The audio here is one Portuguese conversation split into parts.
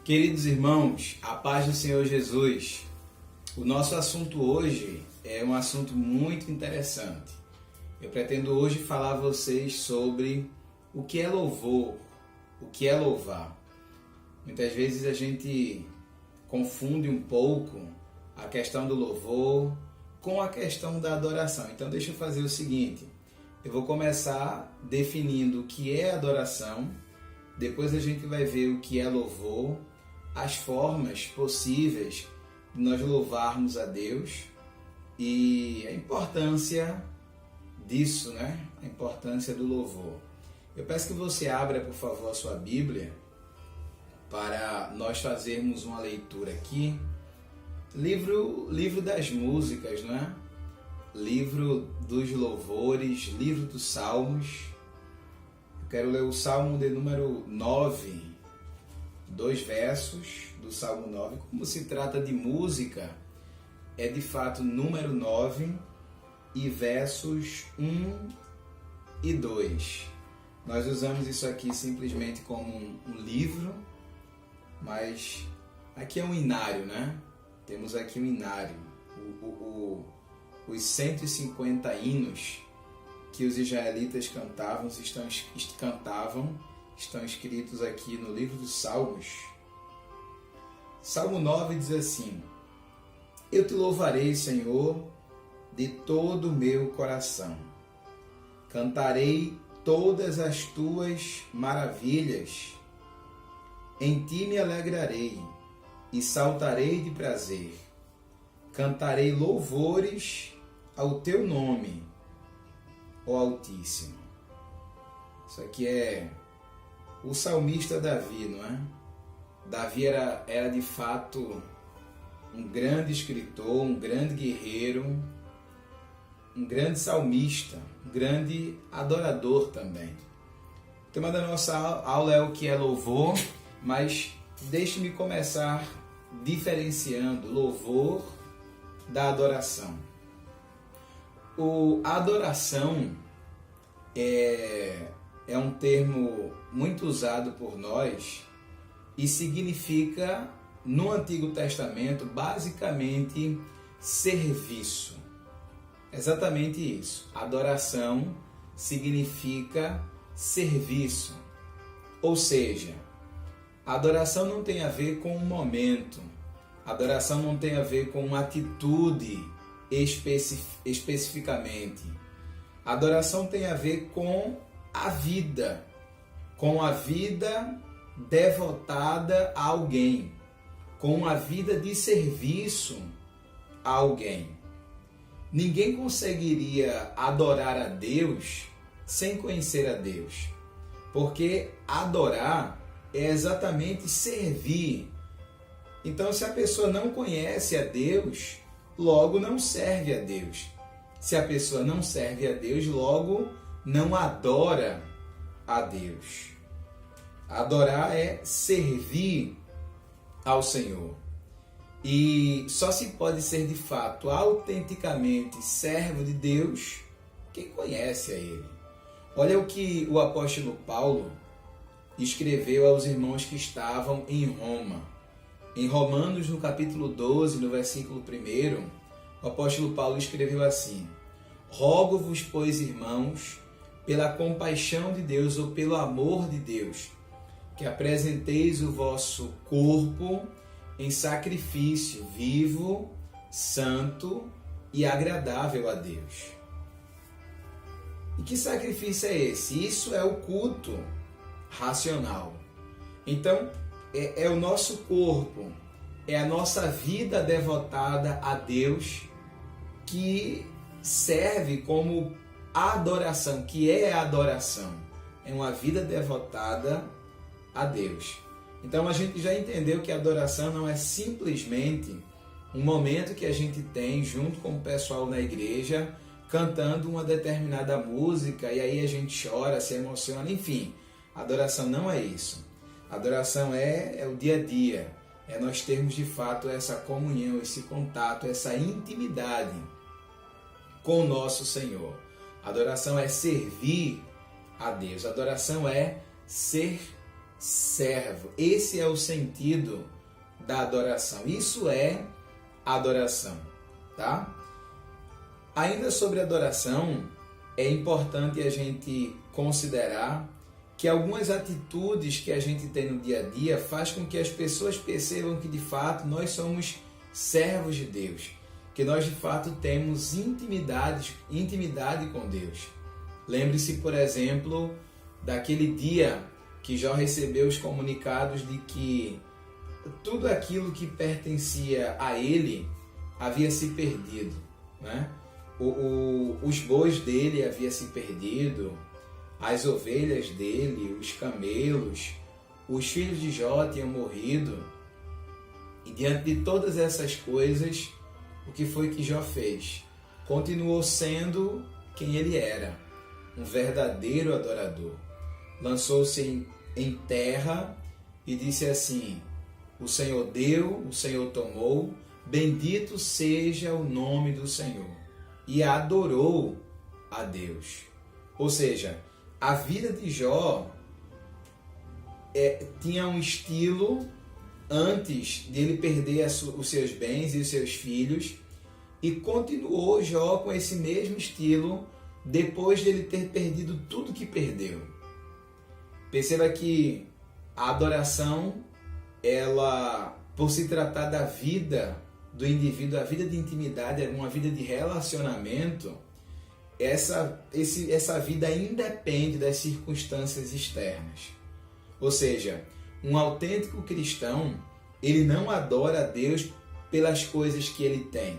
Queridos irmãos, a paz do Senhor Jesus. O nosso assunto hoje é um assunto muito interessante. Eu pretendo hoje falar a vocês sobre o que é louvor, o que é louvar. Muitas vezes a gente confunde um pouco a questão do louvor com a questão da adoração. Então deixa eu fazer o seguinte, eu vou começar definindo o que é adoração, depois a gente vai ver o que é louvor, as formas possíveis de nós louvarmos a Deus e a importância disso, né? A importância do louvor. Eu peço que você abra, por favor, a sua Bíblia para nós fazermos uma leitura aqui. Livro das músicas, não é? Livro dos louvores, livro dos salmos. Eu quero ler o Salmo de número 9, 2 versos do Salmo 9. Como se trata de música, é de fato número 9 e versos 1 e 2. Nós usamos isso aqui simplesmente como um livro, mas aqui é um inário, né? Temos aqui um inário. Os 150 hinos que os israelitas cantavam estão escritos aqui no livro dos Salmos. Salmo 9 diz assim: Eu te louvarei, Senhor, de todo o meu coração. Cantarei todas as tuas maravilhas. Em ti me alegrarei e saltarei de prazer. Cantarei louvores ao teu nome, ó Altíssimo. Isso aqui é o salmista Davi, não é? Davi era de fato um grande escritor, um grande guerreiro, um grande salmista, um grande adorador também. O tema da nossa aula é o que é louvor, mas deixe-me começar diferenciando louvor da adoração. A adoração é um termo muito usado por nós e significa, no Antigo Testamento, basicamente serviço. Exatamente isso. Adoração significa serviço. Ou seja, a adoração não tem a ver com um momento. A adoração não tem a ver com uma atitude especificamente. A adoração tem a ver com a vida devotada a alguém, com a vida de serviço a alguém. Ninguém conseguiria adorar a Deus sem conhecer a Deus, porque adorar é exatamente servir. Então, se a pessoa não conhece a Deus, logo não serve a Deus. Se a pessoa não serve a Deus, logo não adora a Deus. Adorar é servir ao Senhor. E só se pode ser de fato, autenticamente servo de Deus, quem conhece a Ele. Olha o que o apóstolo Paulo escreveu aos irmãos que estavam em Roma. Em Romanos, no capítulo 12, no versículo 1, o apóstolo Paulo escreveu assim: Rogo-vos, pois, irmãos, pela compaixão de Deus ou pelo amor de Deus, que apresenteis o vosso corpo em sacrifício vivo, santo e agradável a Deus. E que sacrifício é esse? Isso é o culto racional. Então, é o nosso corpo, é a nossa vida devotada a Deus que serve como adoração, que é a adoração. É uma vida devotada a Deus. Então a gente já entendeu que a adoração não é simplesmente um momento que a gente tem junto com o pessoal na igreja, cantando uma determinada música e aí a gente chora, se emociona, enfim. A adoração não é isso. A adoração é o dia a dia, é nós termos de fato essa comunhão, esse contato, essa intimidade com o nosso Senhor. A adoração é servir a Deus, a adoração é ser servo. Esse é o sentido da adoração. Isso é adoração, tá? Ainda sobre adoração, é importante a gente considerar que algumas atitudes que a gente tem no dia a dia faz com que as pessoas percebam que de fato nós somos servos de Deus, que nós de fato temos intimidade com Deus. Lembre-se, por exemplo, daquele dia que Jó recebeu os comunicados de que tudo aquilo que pertencia a ele havia se perdido, né? Os bois dele haviam se perdido, as ovelhas dele, os camelos, os filhos de Jó tinham morrido. E diante de todas essas coisas, o que foi que Jó fez? Continuou sendo quem ele era, um verdadeiro adorador. Lançou-se em terra e disse assim: o Senhor deu, o Senhor tomou, bendito seja o nome do Senhor. E adorou a Deus. Ou seja, a vida de Jó tinha um estilo antes de ele perder os seus bens e os seus filhos, e continuou Jó com esse mesmo estilo depois de ele ter perdido tudo que perdeu. Perceba que a adoração, ela, por se tratar da vida do indivíduo, a vida de intimidade, uma vida de relacionamento, essa vida independe das circunstâncias externas. Ou seja, um autêntico cristão, ele não adora a Deus pelas coisas que ele tem.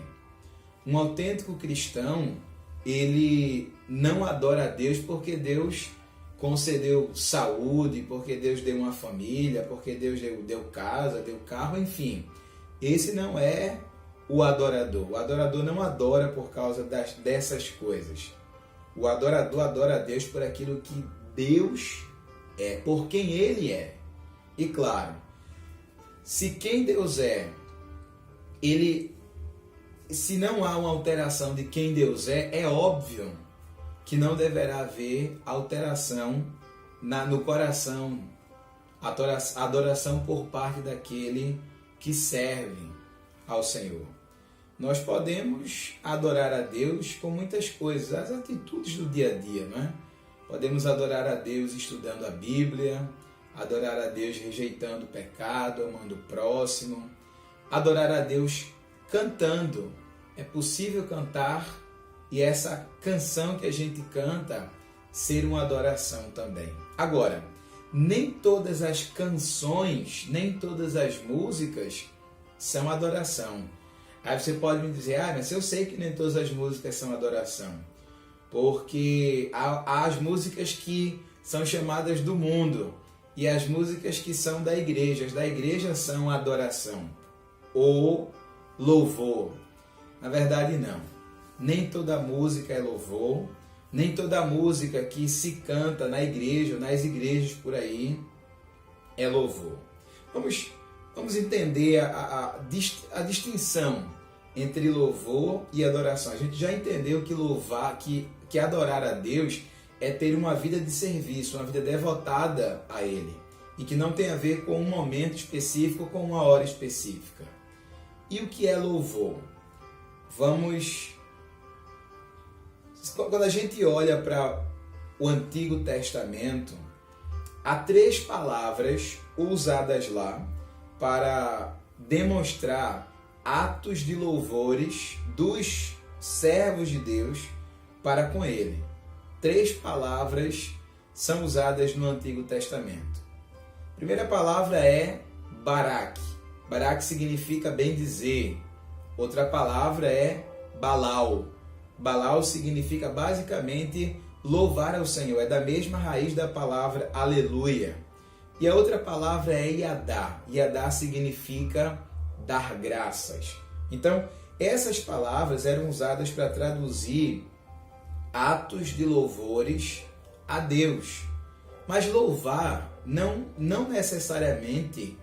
Um autêntico cristão, ele não adora a Deus porque Deus concedeu saúde, porque Deus deu uma família, porque Deus deu casa, deu carro, enfim. Esse não é o adorador. O adorador não adora por causa dessas coisas. O adorador adora a Deus por aquilo que Deus é, por quem Ele é. E claro, se quem Deus é, se não há uma alteração de quem Deus é óbvio que não deverá haver alteração no coração, adoração por parte daquele que serve ao Senhor. Nós podemos adorar a Deus com muitas coisas, as atitudes do dia a dia, não é? Podemos adorar a Deus estudando a Bíblia, adorar a Deus rejeitando o pecado, amando o próximo, adorar a Deus cantando. É possível cantar e essa canção que a gente canta ser uma adoração também. Agora, nem todas as canções, nem todas as músicas são adoração. Aí você pode me dizer, mas eu sei que nem todas as músicas são adoração. Porque há as músicas que são chamadas do mundo e as músicas que são da igreja. As da igreja são adoração ou louvor. Na verdade, não. Nem toda música é louvor, nem toda música que se canta na igreja ou nas igrejas por aí é louvor. Vamos entender a distinção entre louvor e adoração. A gente já entendeu que louvar, que adorar a Deus é ter uma vida de serviço, uma vida devotada a Ele, e que não tem a ver com um momento específico, com uma hora específica. E o que é louvor? Quando a gente olha para o Antigo Testamento, há 3 palavras usadas lá para demonstrar atos de louvores dos servos de Deus para com Ele. 3 palavras são usadas no Antigo Testamento. A primeira palavra é Barak. Barak significa bem dizer. Outra palavra é Balau. Balau significa basicamente louvar ao Senhor. É da mesma raiz da palavra aleluia. E a outra palavra é Yadá. Yadá significa dar graças. Então, essas palavras eram usadas para traduzir atos de louvores a Deus. Mas louvar não necessariamente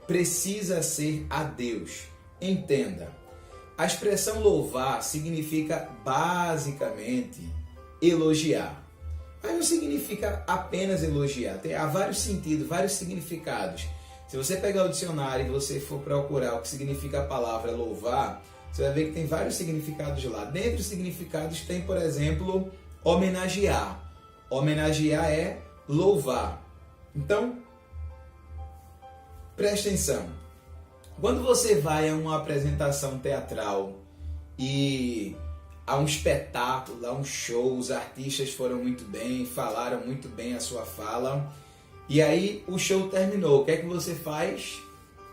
precisa ser a Deus. Entenda, a expressão louvar significa basicamente elogiar. Mas não significa apenas elogiar. Há vários sentidos, vários significados. Se você pegar o dicionário e você for procurar o que significa a palavra louvar, você vai ver que tem vários significados lá. Dentre os significados tem, por exemplo, homenagear. Homenagear é louvar. Então, preste atenção. Quando você vai a uma apresentação teatral e há um espetáculo, há um show, os artistas foram muito bem, falaram muito bem a sua fala, e aí o show terminou, o que é que você faz?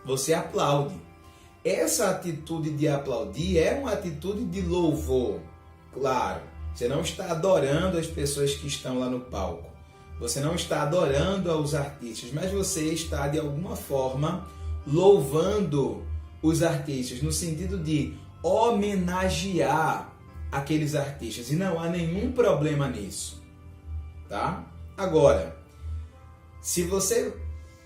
Você aplaude. Essa atitude de aplaudir é uma atitude de louvor. Claro, você não está adorando as pessoas que estão lá no palco, você não está adorando os artistas, mas você está de alguma forma louvando os artistas, no sentido de homenagear aqueles artistas, e não há nenhum problema nisso, tá? Agora, se você,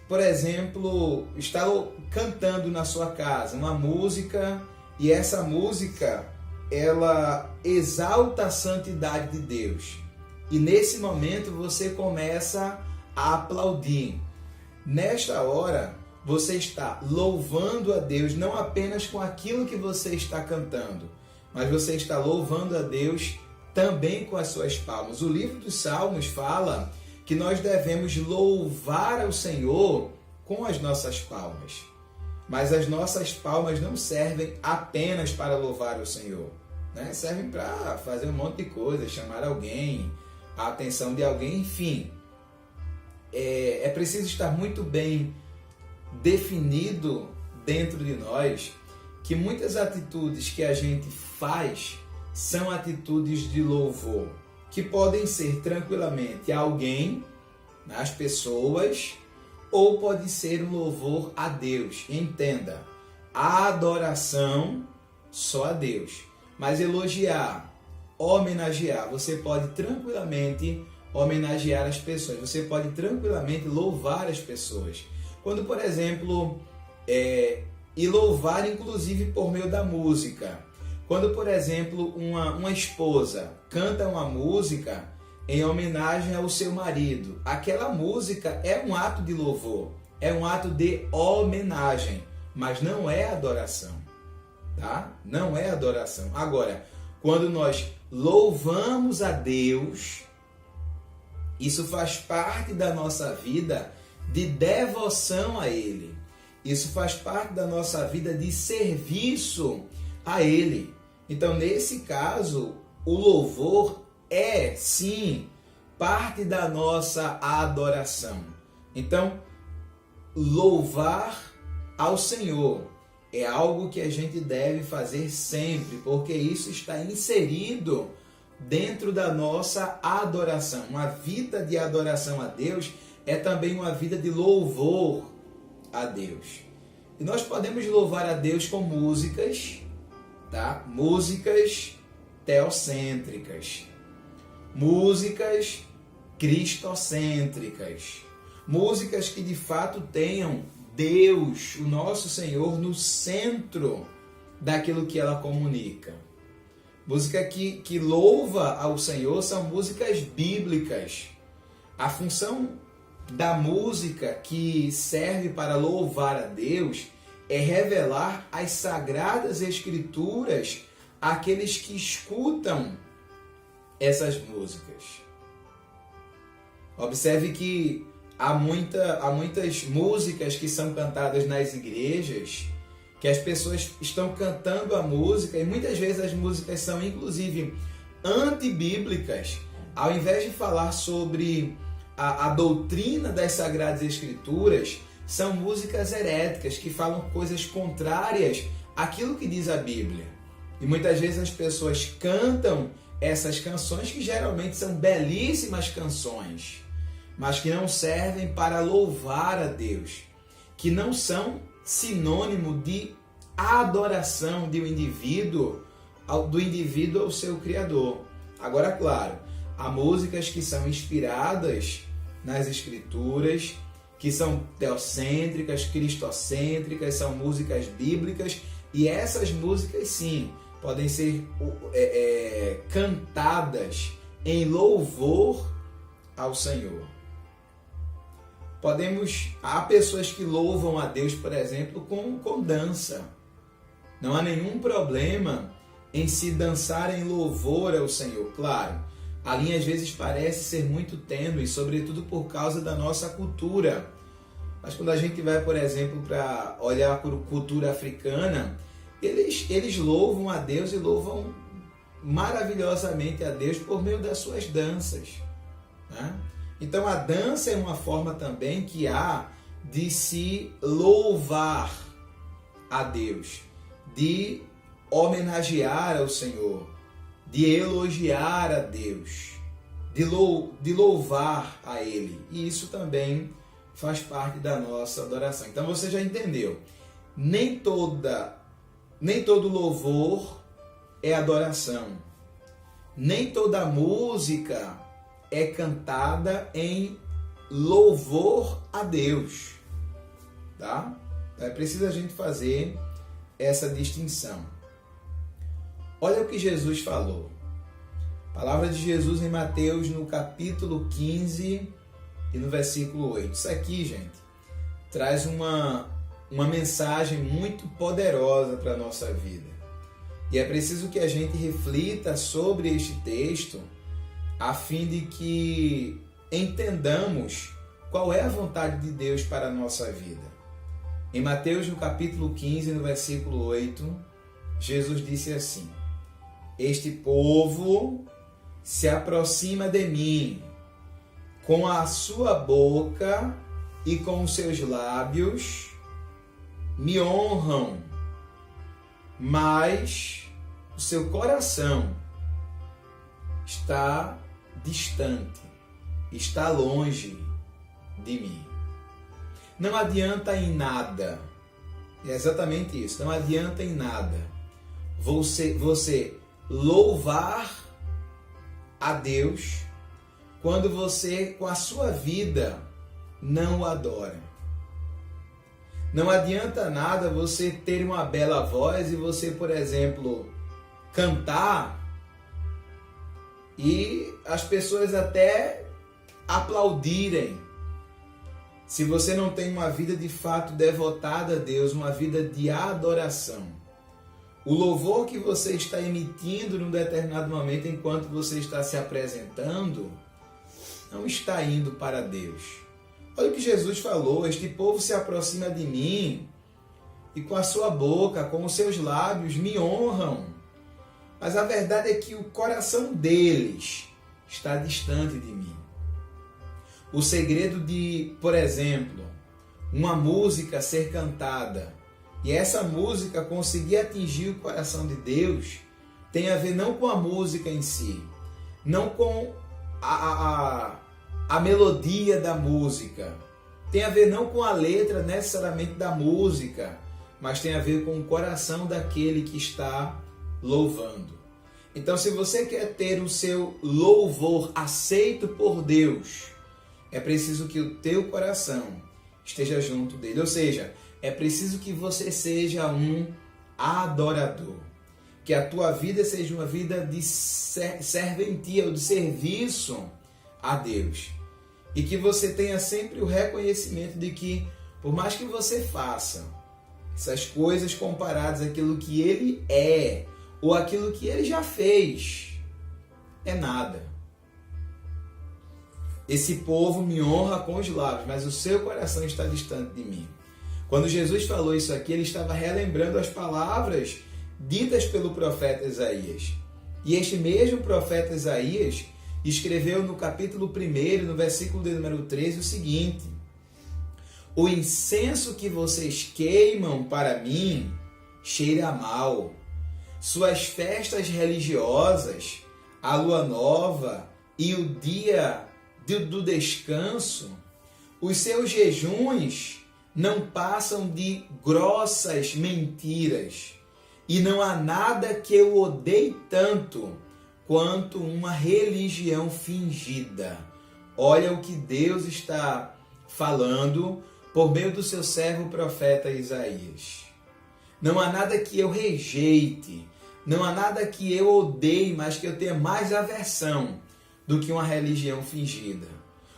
por exemplo, está cantando na sua casa uma música e essa música ela exalta a santidade de Deus, e nesse momento você começa a aplaudir, nesta hora você está louvando a Deus não apenas com aquilo que você está cantando, mas você está louvando a Deus também com as suas palmas. O livro dos Salmos fala que nós devemos louvar ao Senhor com as nossas palmas. Mas as nossas palmas não servem apenas para louvar o Senhor, né? Servem para fazer um monte de coisa, chamar alguém, a atenção de alguém, enfim. É preciso estar muito bem definido dentro de nós que muitas atitudes que a gente faz são atitudes de louvor, que podem ser tranquilamente a alguém, as pessoas, ou pode ser um louvor a Deus. Entenda, a adoração só a Deus, mas elogiar, homenagear, você pode tranquilamente homenagear as pessoas, você pode tranquilamente louvar as pessoas. Quando, por exemplo, e louvar inclusive por meio da música. Quando, por exemplo, uma esposa canta uma música em homenagem ao seu marido, aquela música é um ato de louvor, é um ato de homenagem, mas não é adoração, tá? Não é adoração. Agora, quando nós louvamos a Deus, isso faz parte da nossa vida de devoção a Ele. Isso faz parte da nossa vida de serviço a Ele. Então, nesse caso, o louvor é, sim, parte da nossa adoração. Então, louvar ao Senhor é algo que a gente deve fazer sempre, porque isso está inserido dentro da nossa adoração. Uma vida de adoração a Deus é também uma vida de louvor a Deus. E nós podemos louvar a Deus com músicas, tá? Músicas teocêntricas, músicas cristocêntricas, músicas que de fato tenham Deus, o nosso Senhor, no centro daquilo que ela comunica. Música que louva ao Senhor são músicas bíblicas. A função da música que serve para louvar a Deus é revelar as sagradas escrituras àqueles que escutam essas músicas. Observe que há muitas músicas que são cantadas nas igrejas, que as pessoas estão cantando a música e muitas vezes as músicas são inclusive antibíblicas. Ao invés de falar sobre a doutrina das Sagradas Escrituras, são músicas heréticas que falam coisas contrárias àquilo que diz a Bíblia. E muitas vezes as pessoas cantam essas canções que geralmente são belíssimas canções, mas que não servem para louvar a Deus, que não são sinônimo de adoração do indivíduo ao seu Criador. Agora, claro, há músicas que são inspiradas nas Escrituras, que são teocêntricas, cristocêntricas, são músicas bíblicas, e essas músicas, sim, podem ser cantadas em louvor ao Senhor. Há pessoas que louvam a Deus, por exemplo, com dança. Não há nenhum problema em se dançar em louvor ao Senhor. Claro, a linha às vezes parece ser muito tênue, sobretudo por causa da nossa cultura. Mas quando a gente vai, por exemplo, para olhar para a cultura africana, eles louvam a Deus e louvam maravilhosamente a Deus por meio das suas danças, né? Então a dança é uma forma também que há de se louvar a Deus, de homenagear ao Senhor, de elogiar a Deus, de louvar a Ele. E isso também faz parte da nossa adoração. Então você já entendeu, nem todo louvor é adoração. Nem toda música é cantada em louvor a Deus, tá? É preciso a gente fazer essa distinção. Olha o que Jesus falou. Palavra de Jesus em Mateus, no capítulo 15 e no versículo 8. Isso aqui, gente, traz uma mensagem muito poderosa para a nossa vida. E é preciso que a gente reflita sobre este texto a fim de que entendamos qual é a vontade de Deus para a nossa vida. Em Mateus, no capítulo 15, no versículo 8, Jesus disse assim: Este povo se aproxima de mim com a sua boca e com os seus lábios me honram, mas o seu coração está distante, está longe de mim. Não adianta em nada, é exatamente isso, não adianta em nada você louvar a Deus quando você, com a sua vida, não o adora. Não adianta nada você ter uma bela voz e você, por exemplo, cantar e as pessoas até aplaudirem. Se você não tem uma vida de fato devotada a Deus, uma vida de adoração, o louvor que você está emitindo num determinado momento enquanto você está se apresentando, não está indo para Deus. Olha o que Jesus falou: este povo se aproxima de mim e com a sua boca, com os seus lábios me honram. Mas a verdade é que o coração deles está distante de mim. O segredo de, por exemplo, uma música ser cantada e essa música conseguir atingir o coração de Deus tem a ver não com a música em si, não com a melodia da música, tem a ver não com a letra necessariamente da música, mas tem a ver com o coração daquele que está louvando. Então, se você quer ter o seu louvor aceito por Deus, é preciso que o teu coração esteja junto dele. Ou seja, é preciso que você seja um adorador. Que a tua vida seja uma vida de serventia ou de serviço a Deus. E que você tenha sempre o reconhecimento de que, por mais que você faça essas coisas comparadas àquilo que Ele é, ou aquilo que Ele já fez, é nada. Esse povo me honra com os lábios, mas o seu coração está distante de mim. Quando Jesus falou isso aqui, ele estava relembrando as palavras ditas pelo profeta Isaías. E este mesmo profeta Isaías escreveu no capítulo 1, no versículo de número 13, o seguinte: O incenso que vocês queimam para mim cheira mal. Suas festas religiosas, a lua nova e o dia do descanso, os seus jejuns não passam de grossas mentiras. E não há nada que eu odeie tanto quanto uma religião fingida. Olha o que Deus está falando por meio do seu servo profeta Isaías. Não há nada que eu rejeite, não há nada que eu odeie, mas que eu tenha mais aversão do que uma religião fingida.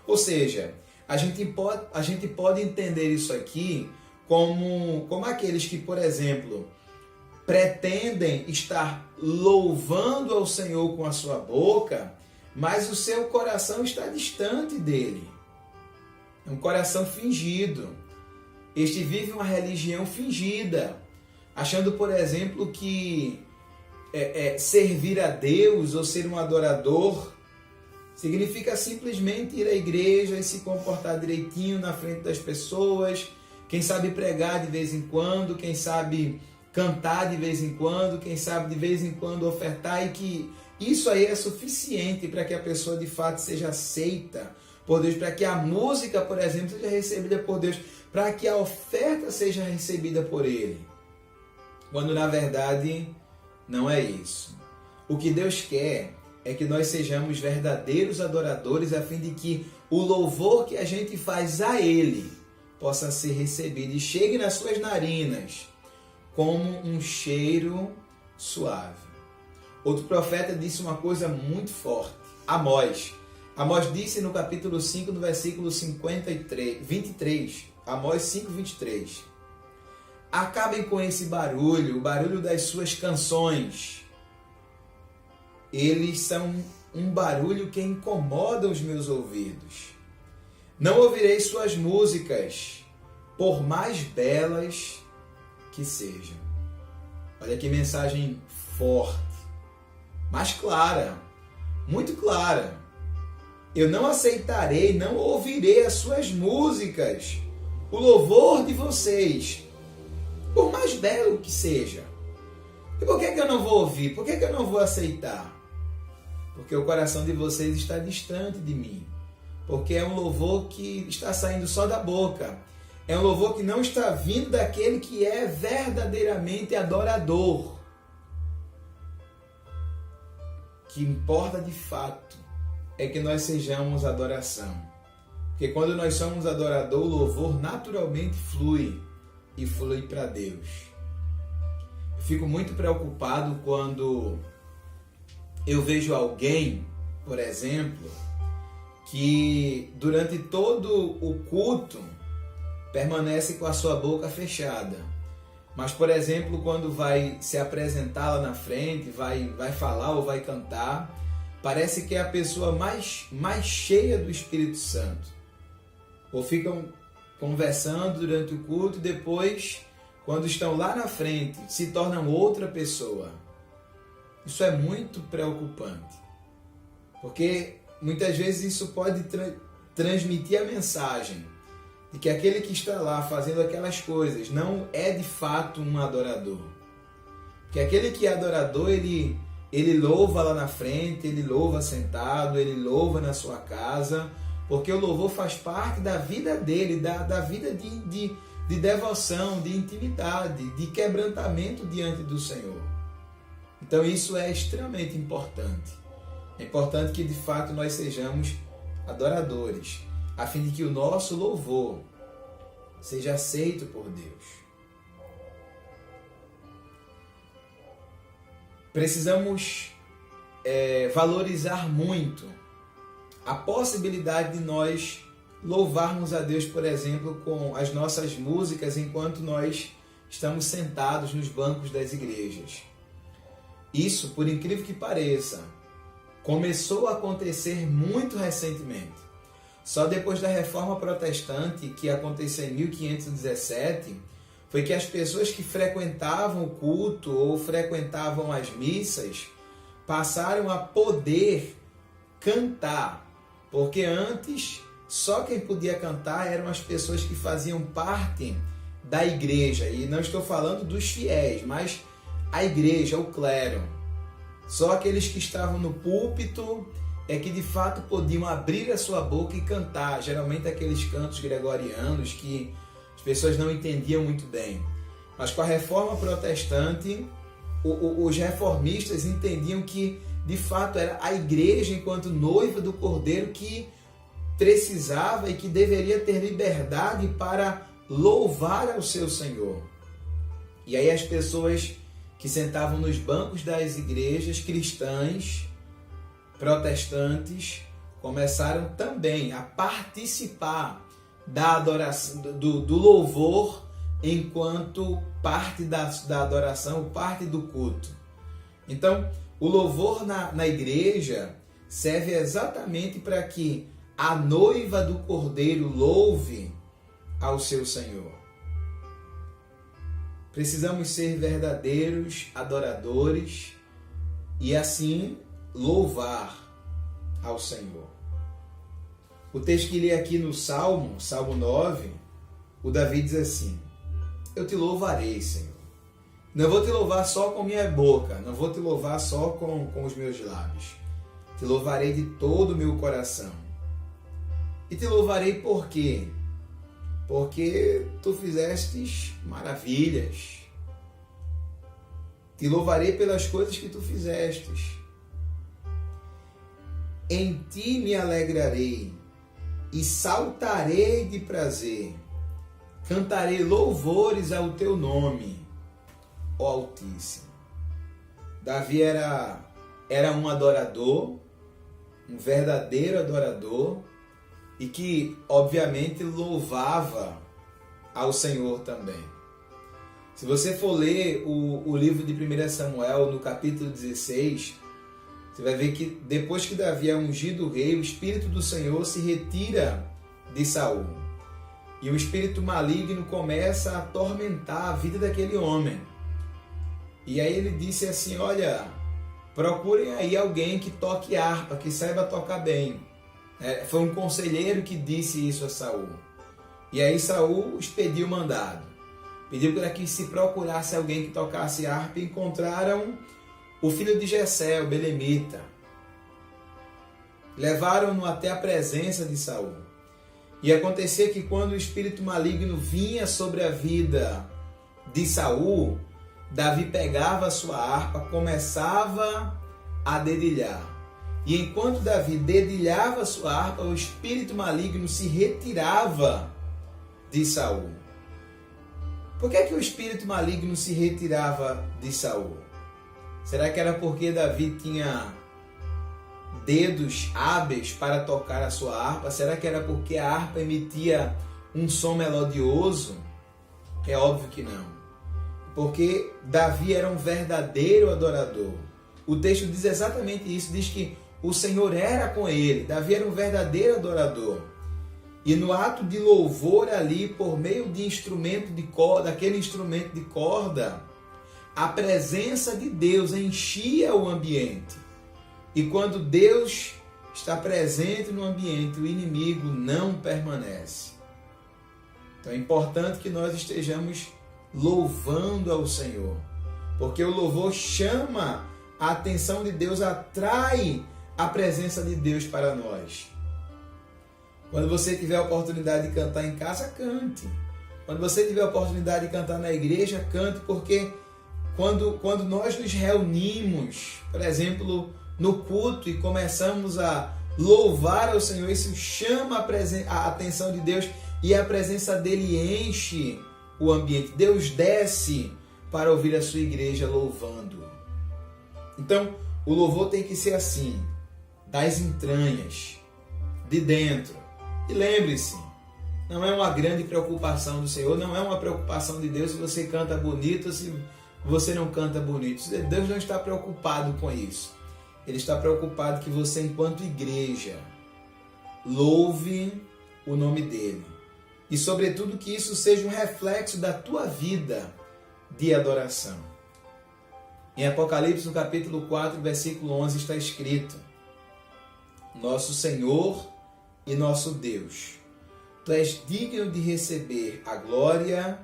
Ou seja, a gente pode entender isso aqui como aqueles que, por exemplo, pretendem estar louvando ao Senhor com a sua boca, mas o seu coração está distante dele. É um coração fingido. Este vive uma religião fingida, achando, por exemplo, que servir a Deus ou ser um adorador significa simplesmente ir à igreja e se comportar direitinho na frente das pessoas, quem sabe pregar de vez em quando, quem sabe cantar de vez em quando, quem sabe de vez em quando ofertar, e que isso aí é suficiente para que a pessoa de fato seja aceita por Deus, para que a música, por exemplo, seja recebida por Deus, para que a oferta seja recebida por Ele. Quando na verdade não é isso. O que Deus quer é que nós sejamos verdadeiros adoradores, a fim de que o louvor que a gente faz a Ele possa ser recebido e chegue nas suas narinas como um cheiro suave. Outro profeta disse uma coisa muito forte, Amós. Amós disse no capítulo 5, no versículo 23, Amós 5, 23. Acabem com esse barulho, o barulho das suas canções. Eles são um barulho que incomoda os meus ouvidos. Não ouvirei suas músicas, por mais belas que sejam. Olha que mensagem forte, mas clara, muito clara. Eu não aceitarei, não ouvirei as suas músicas, o louvor de vocês, por mais belo que seja. E por que eu não vou ouvir? Por que eu não vou aceitar? Porque o coração de vocês está distante de mim. Porque é um louvor que está saindo só da boca. É um louvor que não está vindo daquele que é verdadeiramente adorador. O que importa de fato é que nós sejamos adoração. Porque quando nós somos adorador, o louvor naturalmente flui e flui para Deus. Eu fico muito preocupado quando eu vejo alguém, por exemplo, que durante todo o culto permanece com a sua boca fechada. Mas, por exemplo, quando vai se apresentar lá na frente, vai falar ou vai cantar, parece que é a pessoa mais cheia do Espírito Santo. Ou ficam conversando durante o culto e depois, quando estão lá na frente, se tornam outra pessoa. Isso é muito preocupante, porque muitas vezes isso pode transmitir a mensagem de que aquele que está lá fazendo aquelas coisas não é de fato um adorador. Porque aquele que é adorador, ele louva lá na frente, ele louva sentado, ele louva na sua casa, porque o louvor faz parte da vida dele, da vida de devoção, de intimidade, de quebrantamento diante do Senhor. Então isso é extremamente importante. É importante que de fato nós sejamos adoradores, a fim de que o nosso louvor seja aceito por Deus. Precisamos valorizar muito a possibilidade de nós louvarmos a Deus, por exemplo, com as nossas músicas enquanto nós estamos sentados nos bancos das igrejas. Isso, por incrível que pareça, começou a acontecer muito recentemente. Só depois da Reforma Protestante, que aconteceu em 1517, foi que as pessoas que frequentavam o culto ou frequentavam as missas passaram a poder cantar. Porque antes, só quem podia cantar eram as pessoas que faziam parte da igreja. E não estou falando dos fiéis, mas a igreja, o clero. Só aqueles que estavam no púlpito é que de fato podiam abrir a sua boca e cantar. Geralmente aqueles cantos gregorianos que as pessoas não entendiam muito bem. Mas com a Reforma Protestante, os reformistas entendiam que de fato era a igreja enquanto noiva do Cordeiro que precisava e que deveria ter liberdade para louvar ao seu Senhor. E aí as pessoas que sentavam nos bancos das igrejas cristãs, protestantes, começaram também a participar da adoração, do louvor enquanto parte da adoração, parte do culto. Então, o louvor na igreja serve exatamente para que a noiva do Cordeiro louve ao seu Senhor. Precisamos ser verdadeiros adoradores e assim louvar ao Senhor. O texto que li aqui no Salmo 9, o Davi diz assim: eu te louvarei, Senhor. Não vou te louvar só com minha boca, não vou te louvar só com os meus lábios. Te louvarei de todo o meu coração. E te louvarei por quê? Porque tu fizestes maravilhas. Te louvarei pelas coisas que tu fizestes. Em ti me alegrarei e saltarei de prazer. Cantarei louvores ao teu nome, ó Altíssimo. Davi era um adorador, um verdadeiro adorador, e que, obviamente, louvava ao Senhor também. Se você for ler o livro de 1 Samuel, no capítulo 16, você vai ver que depois que Davi é ungido rei, o Espírito do Senhor se retira de Saul. E o espírito maligno começa a atormentar a vida daquele homem. E aí ele disse assim: olha, procurem aí alguém que toque harpa, que saiba tocar bem. Foi um conselheiro que disse isso a Saul. E aí Saul expediu o mandado. Pediu para que se procurasse alguém que tocasse harpa e encontraram o filho de Jessé, o belemita. Levaram-no até a presença de Saul. E acontecia que quando o espírito maligno vinha sobre a vida de Saul, Davi pegava a sua harpa, começava a dedilhar. E enquanto Davi dedilhava a sua harpa, o espírito maligno se retirava de Saul. Por que o espírito maligno se retirava de Saul? Será que era porque Davi tinha dedos hábeis para tocar a sua harpa? Será que era porque a harpa emitia um som melodioso? É óbvio que não. Porque Davi era um verdadeiro adorador. O texto diz exatamente isso, diz que o Senhor era com ele. Davi era um verdadeiro adorador. E no ato de louvor ali, por meio de instrumento de corda, aquele instrumento de corda, a presença de Deus enchia o ambiente. E quando Deus está presente no ambiente, o inimigo não permanece. Então é importante que nós estejamos louvando ao Senhor, porque o louvor chama a atenção de Deus, atrai a presença de Deus para nós. Quando você tiver a oportunidade de cantar em casa, cante. Quando você tiver a oportunidade de cantar na igreja, cante, porque quando nós nos reunimos, por exemplo, no culto e começamos a louvar ao Senhor, isso chama a atenção de Deus e a presença dele enche o ambiente. Deus desce para ouvir a sua igreja louvando. Então, o louvor tem que ser assim, das entranhas, de dentro. E lembre-se, não é uma grande preocupação do Senhor, não é uma preocupação de Deus se você canta bonito ou se você não canta bonito. Deus não está preocupado com isso. Ele está preocupado que você, enquanto igreja, louve o nome dele. E, sobretudo, que isso seja um reflexo da tua vida de adoração. Em Apocalipse, no capítulo 4, versículo 11, está escrito: Nosso Senhor e nosso Deus, Tu és digno de receber a glória,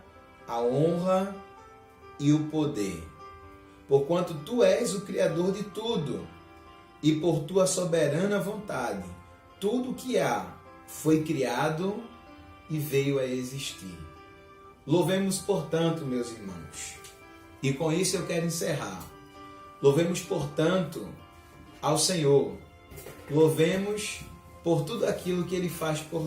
a honra e o poder, porquanto Tu és o Criador de tudo, e por Tua soberana vontade, tudo que há foi criado e veio a existir. Louvemos, portanto, meus irmãos, e com isso eu quero encerrar. Louvemos, portanto, ao Senhor. Louvemos por tudo aquilo que Ele faz por nós.